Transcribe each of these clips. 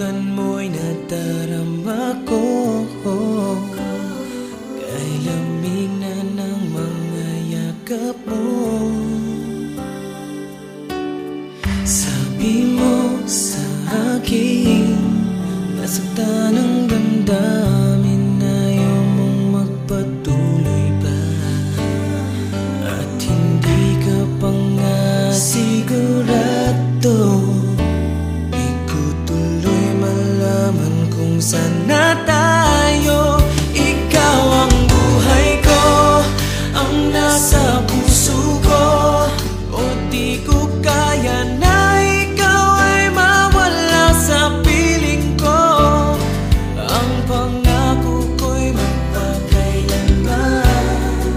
halikan mo'y nadarama ko. Kay lamig na ng mga yakap mo. Sabi mo sa akin, nasaktan ang damdamin, ayaw mong magpatuloy pa. At hindi ka pa nga sigurado. Di ko tuloy malaman kung saan na tayo. Ikaw ang buhay ko, ang nasa puso ko. O di ko kaya na ikaw ay mawala sa piling ko. Ang pangako ko'y magpakailanman.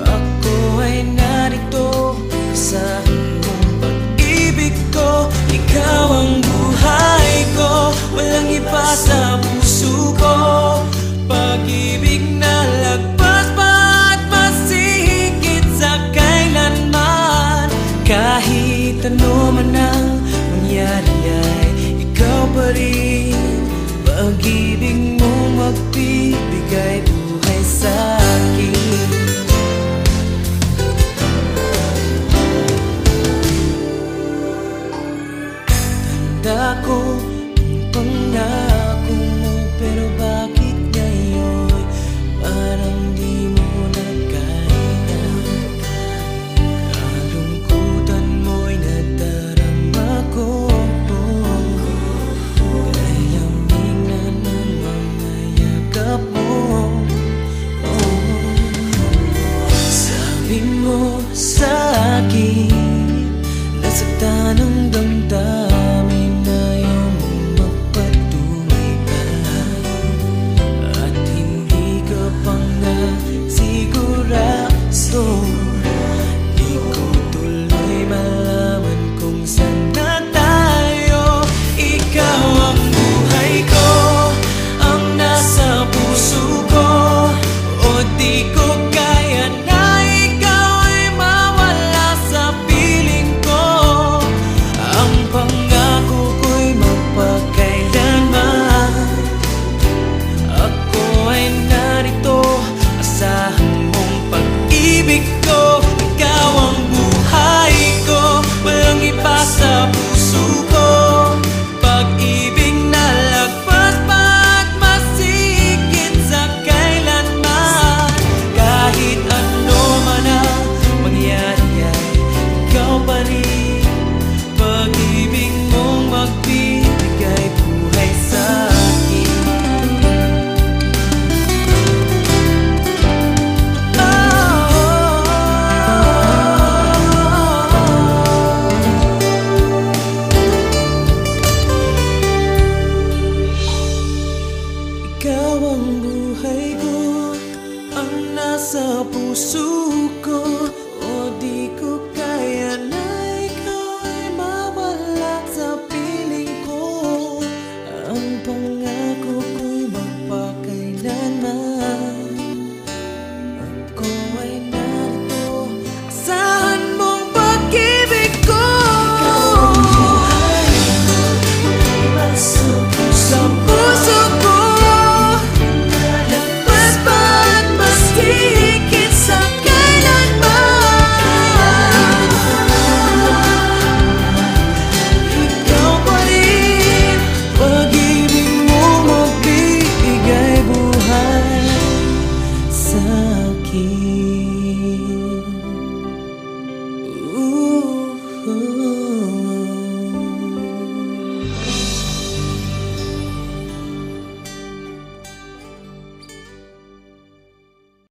Ako ay narito sa mong pag-ibig ko. Ikaw ang buhay ko, walang iba sa puso ko. Pag-ibig na lagpas pa at masihigit sa kailanman. Kahit ano man ang mangyari ay ikaw pa rin. Pag-ibig mo magbibigay buhay sa